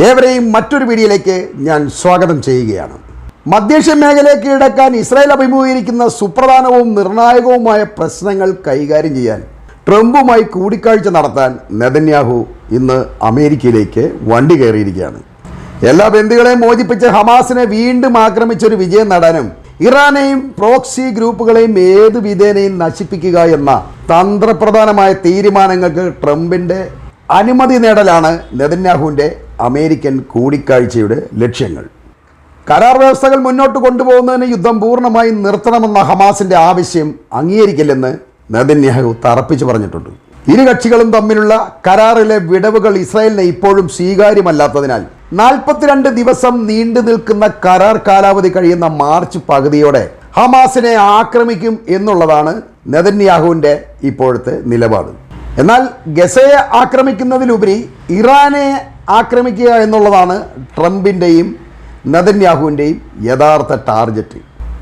ഏവരെയും മറ്റൊരു വീഡിയോയിലേക്ക് ഞാൻ സ്വാഗതം ചെയ്യുകയാണ്. മധ്യേഷ്യൻ മേഖലയെ കീഴടക്കാൻ ഇസ്രായേൽ അഭിമുഖീകരിക്കുന്ന സുപ്രധാനവും നിർണായകവുമായ പ്രശ്നങ്ങൾ കൈകാര്യം ചെയ്യാൻ ട്രംപുമായി കൂടിക്കാഴ്ച നടത്താൻ നെതന്യാഹു ഇന്ന് അമേരിക്കയിലേക്ക് വണ്ടി കയറിയിരിക്കുകയാണ്. എല്ലാ ബന്ദികളെയും മോചിപ്പിച്ച് ഹമാസിനെ വീണ്ടും ആക്രമിച്ചൊരു വിജയം നേടാനും ഇറാനെയും പ്രോക്സി ഗ്രൂപ്പുകളെയും ഏത് വിധേനയും നശിപ്പിക്കുക എന്ന തന്ത്രപ്രധാനമായ തീരുമാനങ്ങൾക്ക് ട്രംപിൻ്റെ അനുമതി നേടലാണ് നെതന്യാഹുവിൻ്റെ അമേരിക്കൻ കൂടിക്കാഴ്ചയുടെ ലക്ഷ്യങ്ങൾ. കരാർ വ്യവസ്ഥകൾ മുന്നോട്ട് കൊണ്ടുപോകുന്നതിന് യുദ്ധം പൂർണ്ണമായും നിർത്തണമെന്ന ഹമാസിൻ്റെ ആവശ്യം അംഗീകരിക്കില്ലെന്ന് നെതന്യാഹു തറപ്പിച്ചു പറഞ്ഞിട്ടുണ്ട്. ഇരു കക്ഷികളും തമ്മിലുള്ള കരാറിലെ വിടവുകൾ ഇസ്രായേലിന് ഇപ്പോഴും സ്വീകാര്യമല്ലാത്തതിനാൽ 42 ദിവസം നീണ്ടു നിൽക്കുന്ന കരാർ കാലാവധി കഴിയുന്ന മാർച്ച് പകുതിയോടെ ഹമാസിനെ ആക്രമിക്കും എന്നുള്ളതാണ് നെതന്യാഹുവിൻ്റെ ഇപ്പോഴത്തെ നിലപാട്. എന്നാൽ ഗസയെ ആക്രമിക്കുന്നതിലുപരി ഇറാനെ ആക്രമിക്കുക എന്നുള്ളതാണ് ട്രംപിൻ്റെയും നെതന്യാഹുവിൻ്റെയും യഥാർത്ഥ ടാർഗറ്റ്.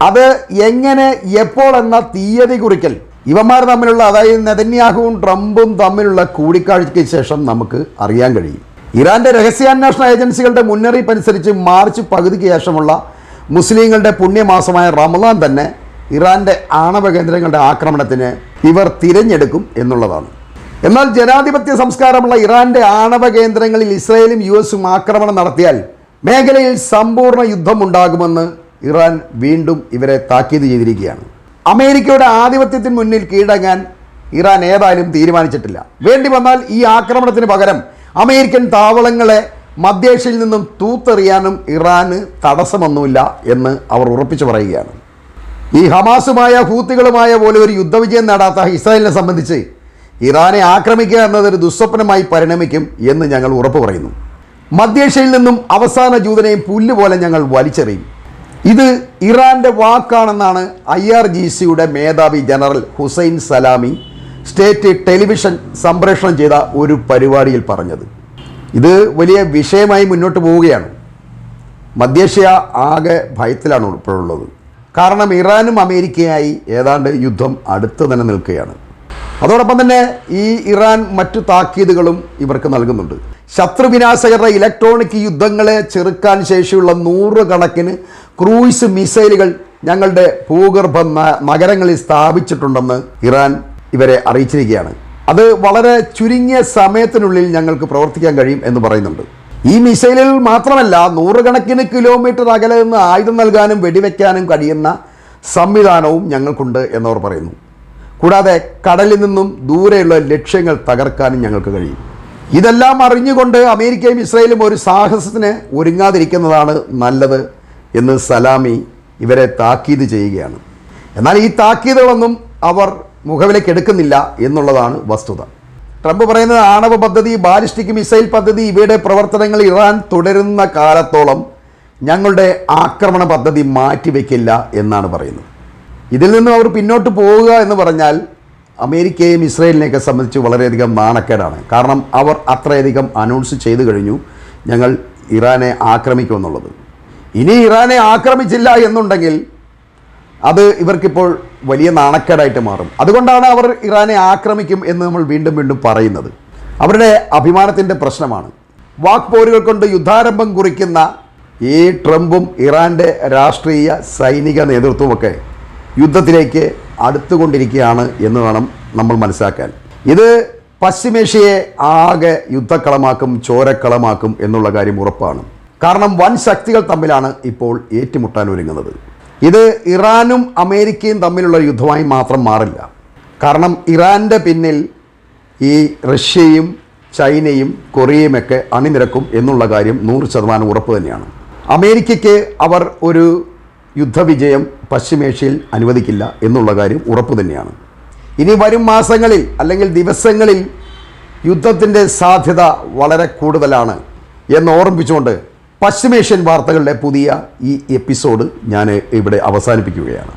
അത് എങ്ങനെ, എപ്പോൾ എന്ന തീയതി കുറിക്കൽ ഇവന്മാർ തമ്മിലുള്ള, അതായത് നെതന്യാഹുവും ട്രംപും തമ്മിലുള്ള കൂടിക്കാഴ്ചയ്ക്ക് ശേഷം നമുക്ക് അറിയാൻ കഴിയും. ഇറാൻ്റെ രഹസ്യാന്വേഷണ ഏജൻസികളുടെ മുന്നറിയിപ്പ് അനുസരിച്ച് മാർച്ച് പകുതിക്ക് ശേഷമുള്ള മുസ്ലിങ്ങളുടെ പുണ്യമാസമായ റമദാൻ തന്നെ ഇറാൻ്റെ ആണവ കേന്ദ്രങ്ങളുടെ ആക്രമണത്തിന് ഇവർ തിരഞ്ഞെടുക്കും എന്നുള്ളതാണ്. എന്നാൽ ജനാധിപത്യ സംസ്കാരമുള്ള ഇറാൻ്റെ ആണവ കേന്ദ്രങ്ങളിൽ ഇസ്രായേലും യുഎസും ആക്രമണം നടത്തിയാൽ മേഖലയിൽ സമ്പൂർണ്ണ യുദ്ധമുണ്ടാകുമെന്ന് ഇറാൻ വീണ്ടും ഇവരെ താക്കീത് ചെയ്തിരിക്കുകയാണ്. അമേരിക്കയുടെ ആധിപത്യത്തിന് മുന്നിൽ കീഴടങ്ങാൻ ഇറാൻ ഏതായാലും തീരുമാനിച്ചിട്ടില്ല. വേണ്ടി വന്നാൽ ഈ ആക്രമണത്തിന് പകരം അമേരിക്കൻ താവളങ്ങളെ മധ്യേഷ്യയിൽ നിന്നും തൂത്തെറിയാനും ഇറാന് തടസ്സമൊന്നുമില്ല എന്ന് അവർ ഉറപ്പിച്ചു പറയുകയാണ്. ഈ ഹമാസുമായ ഹൂത്തികളുമായ പോലെ ഒരു യുദ്ധവിജയം നേടാത്ത ഇസ്രായേലിനെ സംബന്ധിച്ച് ഇറാനെ ആക്രമിക്കുക എന്നതൊരു ദുസ്വപ്നമായി പരിണമിക്കും എന്ന് ഞങ്ങൾ ഉറപ്പു പറയുന്നു. മധ്യേഷ്യയിൽ നിന്നും അവസാന ജൂതനെയും പുല്ലുപോലെ ഞങ്ങൾ വലിച്ചെറിയും. ഇത് ഇറാൻ്റെ വാക്കാണെന്നാണ് IRGCയുടെ മേധാവി general Hossein Salami state television സംപ്രേഷണം ചെയ്ത ഒരു പരിപാടിയിൽ പറഞ്ഞത്. ഇത് വലിയ വിഷയമായി മുന്നോട്ട് പോവുകയാണ്. മധ്യേഷ്യ ആകെ ഭയത്തിലാണ് ഇപ്പോഴുള്ളത്. കാരണം ഇറാനും അമേരിക്കയായി ഏതാണ്ട് യുദ്ധം അടുത്ത് തന്നെ നിൽക്കുകയാണ്. അതോടൊപ്പം തന്നെ ഈ ഇറാൻ മറ്റു താക്കീതുകളും ഇവർക്ക് നൽകുന്നുണ്ട്. ശത്രുവിനാശകരുടെ ഇലക്ട്രോണിക് യുദ്ധങ്ങളെ ചെറുക്കാൻ ശേഷിയുള്ള 100 കണക്കിന് ക്രൂയിസ് മിസൈലുകൾ ഞങ്ങളുടെ ഭൂഗർഭ നഗരങ്ങളിൽ സ്ഥാപിച്ചിട്ടുണ്ടെന്ന് ഇറാൻ ഇവരെ അറിയിച്ചിരിക്കുകയാണ്. അത് വളരെ ചുരുങ്ങിയ സമയത്തിനുള്ളിൽ ഞങ്ങൾക്ക് പ്രവർത്തിക്കാൻ കഴിയും എന്ന് പറയുന്നുണ്ട്. ഈ മിസൈലുകൾ മാത്രമല്ല, 100 കണക്കിന് കിലോമീറ്റർ അകലെ നിന്ന് ആയുധം നൽകാനും വെടിവെക്കാനും കഴിയുന്ന സംവിധാനവും ഞങ്ങൾക്കുണ്ട് എന്നവർ പറയുന്നു. കൂടാതെ കടലിൽ നിന്നും ദൂരെയുള്ള ലക്ഷ്യങ്ങൾ തകർക്കാനും ഞങ്ങൾക്ക് കഴിയും. ഇതെല്ലാം അറിഞ്ഞുകൊണ്ട് അമേരിക്കയും ഇസ്രായേലും ഒരു സാഹസത്തിന് ഒരുങ്ങാതിരിക്കുന്നതാണ് നല്ലത് എന്ന് സലാമി ഇവരെ താക്കീത് ചെയ്യുകയാണ്. എന്നാൽ ഈ താക്കീതുകളൊന്നും അവർ മുഖവിലേക്ക് എടുക്കുന്നില്ല എന്നുള്ളതാണ് വസ്തുത. ട്രംപ് പറയുന്നത് ആണവ പദ്ധതി, ബാലിസ്റ്റിക് മിസൈൽ പദ്ധതി ഇവയുടെ പ്രവർത്തനങ്ങൾ ഇറാൻ തുടരുന്ന കാലത്തോളം ഞങ്ങളുടെ ആക്രമണ പദ്ധതി മാറ്റിവെക്കില്ല എന്നാണ് പറയുന്നത്. ഇതിൽ നിന്നും അവർ പിന്നോട്ട് പോവുക എന്ന് പറഞ്ഞാൽ അമേരിക്കയും ഇസ്രായേലിനെയൊക്കെ സംബന്ധിച്ച് വളരെയധികം നാണക്കേടാണ്. കാരണം അവർ അത്രയധികം അനൗൺസ് ചെയ്തു കഴിഞ്ഞു, ഞങ്ങൾ ഇറാനെ ആക്രമിക്കുമെന്നുള്ളത്. ഇനി ഇറാനെ ആക്രമിച്ചില്ല എന്നുണ്ടെങ്കിൽ അത് ഇവർക്കിപ്പോൾ വലിയ നാണക്കേടായിട്ട് മാറും. അതുകൊണ്ടാണ് അവർ ഇറാനെ ആക്രമിക്കും എന്ന് നമ്മൾ വീണ്ടും വീണ്ടും പറയുന്നത്. അവരുടെ അഭിമാനത്തിൻ്റെ പ്രശ്നമാണ്. വാക്പോരുകൾ കൊണ്ട് യുദ്ധാരംഭം കുറിക്കുന്ന ഈ ട്രംപും ഇറാൻ്റെ രാഷ്ട്രീയ സൈനിക നേതൃത്വമൊക്കെ യുദ്ധത്തിലേക്ക് അടുത്തുകൊണ്ടിരിക്കുകയാണ് എന്ന് വേണം നമ്മൾ മനസ്സിലാക്കാൻ. ഇത് പശ്ചിമേഷ്യയെ ആകെ യുദ്ധക്കളമാക്കും, ചോരക്കളമാക്കും എന്നുള്ള കാര്യം ഉറപ്പാണ്. കാരണം വൻ ശക്തികൾ തമ്മിലാണ് ഇപ്പോൾ ഏറ്റുമുട്ടാൻ ഒരുങ്ങുന്നത്. ഇത് ഇറാനും അമേരിക്കയും തമ്മിലുള്ള യുദ്ധമായി മാത്രം മാറില്ല. കാരണം ഇറാൻ്റെ പിന്നിൽ ഈ റഷ്യയും ചൈനയും കൊറിയയുമൊക്കെ അണിനിരക്കും എന്നുള്ള കാര്യം 100% ഉറപ്പ് തന്നെയാണ്. അമേരിക്കയ്ക്ക് അവർ ഒരു യുദ്ധവിജയം പശ്ചിമേഷ്യയിൽ അനുവദിക്കില്ല എന്നുള്ള കാര്യം ഉറപ്പ് തന്നെയാണ്. ഇനി വരും മാസങ്ങളിൽ അല്ലെങ്കിൽ ദിവസങ്ങളിൽ യുദ്ധത്തിൻ്റെ സാധ്യത വളരെ കൂടുതലാണ് എന്ന് ഓർമ്മിപ്പിച്ചുകൊണ്ട് പശ്ചിമേഷ്യൻ വാർത്തകളുടെ പുതിയ ഈ എപ്പിസോഡ് ഞാൻ ഇവിടെ അവസാനിപ്പിക്കുകയാണ്.